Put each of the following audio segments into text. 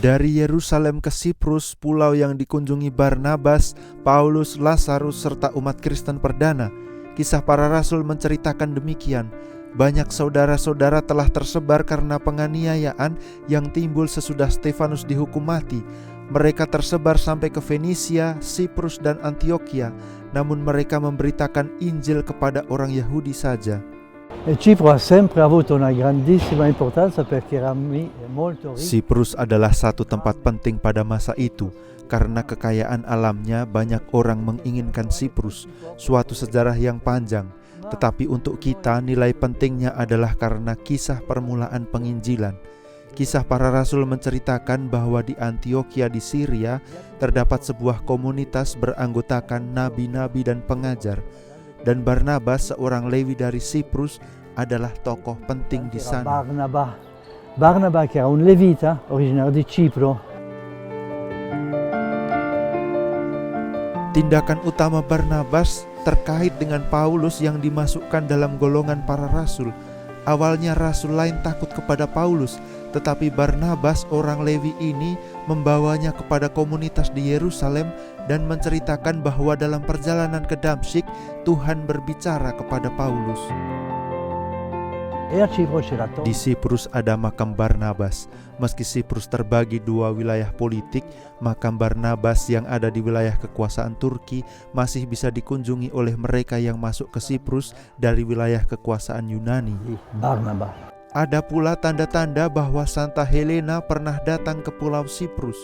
Dari Yerusalem ke Siprus, pulau yang dikunjungi Barnabas, Paulus, Lazarus, serta umat Kristen perdana. Kisah para rasul menceritakan demikian. Banyak saudara-saudara telah tersebar karena penganiayaan yang timbul sesudah Stefanus dihukum mati. Mereka tersebar sampai ke Fenisia, Siprus, dan Antioquia. Namun mereka memberitakan Injil kepada orang Yahudi saja. Cipro ha sempre avuto una grandissima importanza perché era molto ricco. Siprus adalah satu tempat penting pada masa itu. Karena kekayaan alamnya, banyak orang menginginkan Siprus, suatu sejarah yang panjang. Tetapi untuk kita, nilai pentingnya adalah karena kisah permulaan penginjilan. Kisah para rasul menceritakan bahwa di Antioquia di Syria terdapat sebuah komunitas beranggotakan nabi-nabi dan pengajar. Dan Barnabas, seorang Lewi dari Siprus, adalah tokoh penting di sana. Barnabas che era un levita originario di Cipro. Tindakan utama Barnabas terkait dengan Paulus yang dimasukkan dalam golongan para rasul. Awalnya rasul lain takut kepada Paulus, tetapi Barnabas, orang Lewi ini, membawanya kepada komunitas di Yerusalem dan menceritakan bahwa dalam perjalanan ke Damsyik, Tuhan berbicara kepada Paulus. Di Siprus ada makam Barnabas. Meski Siprus terbagi dua wilayah politik, makam Barnabas yang ada di wilayah kekuasaan Turki masih bisa dikunjungi oleh mereka yang masuk ke Siprus dari wilayah kekuasaan Yunani. Ada pula tanda-tanda bahwa Santa Helena pernah datang ke pulau Siprus.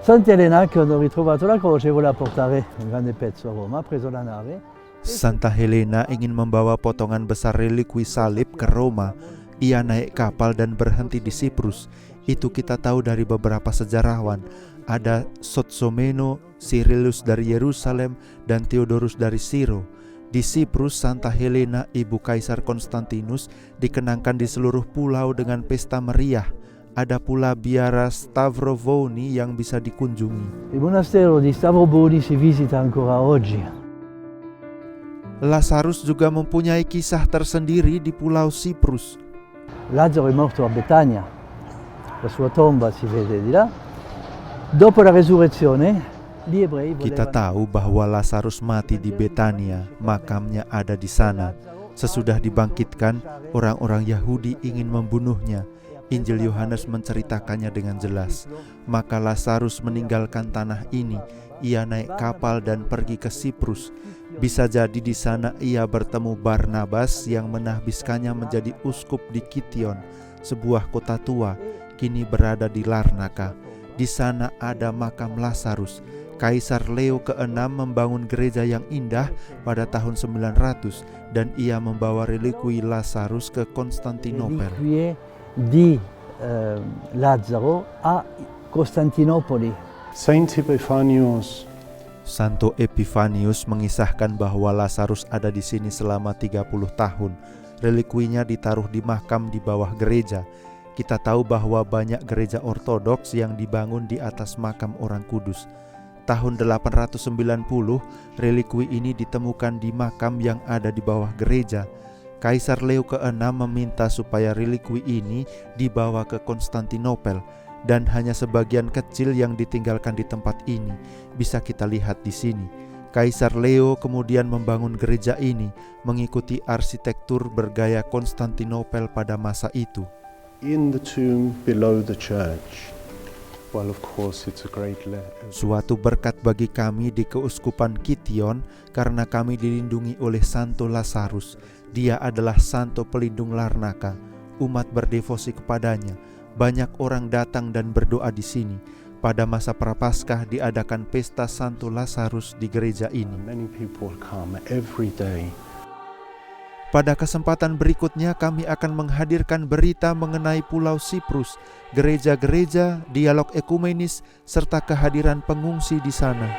Santa Helena, quando ho ritrovato la croce, voleva portare un grande pezzo a Roma, ha preso la nave. Santa Helena ingin membawa potongan besar relikwi salib ke Roma. Ia naik kapal dan berhenti di Siprus. Itu kita tahu dari beberapa sejarawan. Ada Sotsomeno, Cyrillus dari Yerusalem, dan Theodorus dari Syro. Di Siprus, Santa Helena, ibu Kaisar Konstantinus, dikenangkan di seluruh pulau dengan pesta meriah. Ada pula biara Stavrovoni yang bisa dikunjungi. Il monastero di Stavrovoni si visita ancora oggi. Lazarus juga mempunyai kisah tersendiri di pulau Siprus. Lazzaro è morto a Betania, la sua tomba si vede di là. Dopo la resurrezione, gli ebrei Kita tahu bahwa Lazarus mati di Betania, makamnya ada di sana. Sesudah dibangkitkan, orang-orang Yahudi ingin membunuhnya. Injil Yohanes menceritakannya dengan jelas. Maka Lazarus meninggalkan tanah ini. Ia naik kapal dan pergi ke Siprus. Bisa jadi di sana ia bertemu Barnabas yang menahbiskannya menjadi uskup di Kition, sebuah kota tua, kini berada di Larnaka. Di sana ada makam Lazarus. Kaisar Leo ke-6 membangun gereja yang indah pada tahun 900 dan ia membawa relikwi Lazarus ke Konstantinopel. Di Lazzaro a Costantinopoli. Santo Epifanius mengisahkan bahwa Lazarus ada di sini selama 30 tahun. Relikwinya ditaruh di makam di bawah gereja. Kita tahu bahwa banyak gereja ortodoks yang dibangun di atas makam orang kudus. Tahun 890, relikwi ini ditemukan di makam yang ada di bawah gereja. Kaisar Leo ke-6 meminta supaya relikwi ini dibawa ke Konstantinopel. Dan hanya sebagian kecil yang ditinggalkan di tempat ini bisa kita lihat di sini. Kaisar Leo kemudian membangun gereja ini mengikuti arsitektur bergaya Konstantinopel pada masa itu. In the tomb below the church. Well, of course, it's a great Suatu berkat bagi kami di Keuskupan Kition karena kami dilindungi oleh Santo Lazarus. Dia adalah Santo Pelindung Larnaka. Umat berdevosi kepadanya. Banyak orang datang dan berdoa di sini. Pada masa Prapaskah diadakan pesta Santo Lazarus di gereja ini. Many people come every day. Pada kesempatan berikutnya kami akan menghadirkan berita mengenai Pulau Siprus, gereja-gereja, dialog ekumenis, serta kehadiran pengungsi di sana.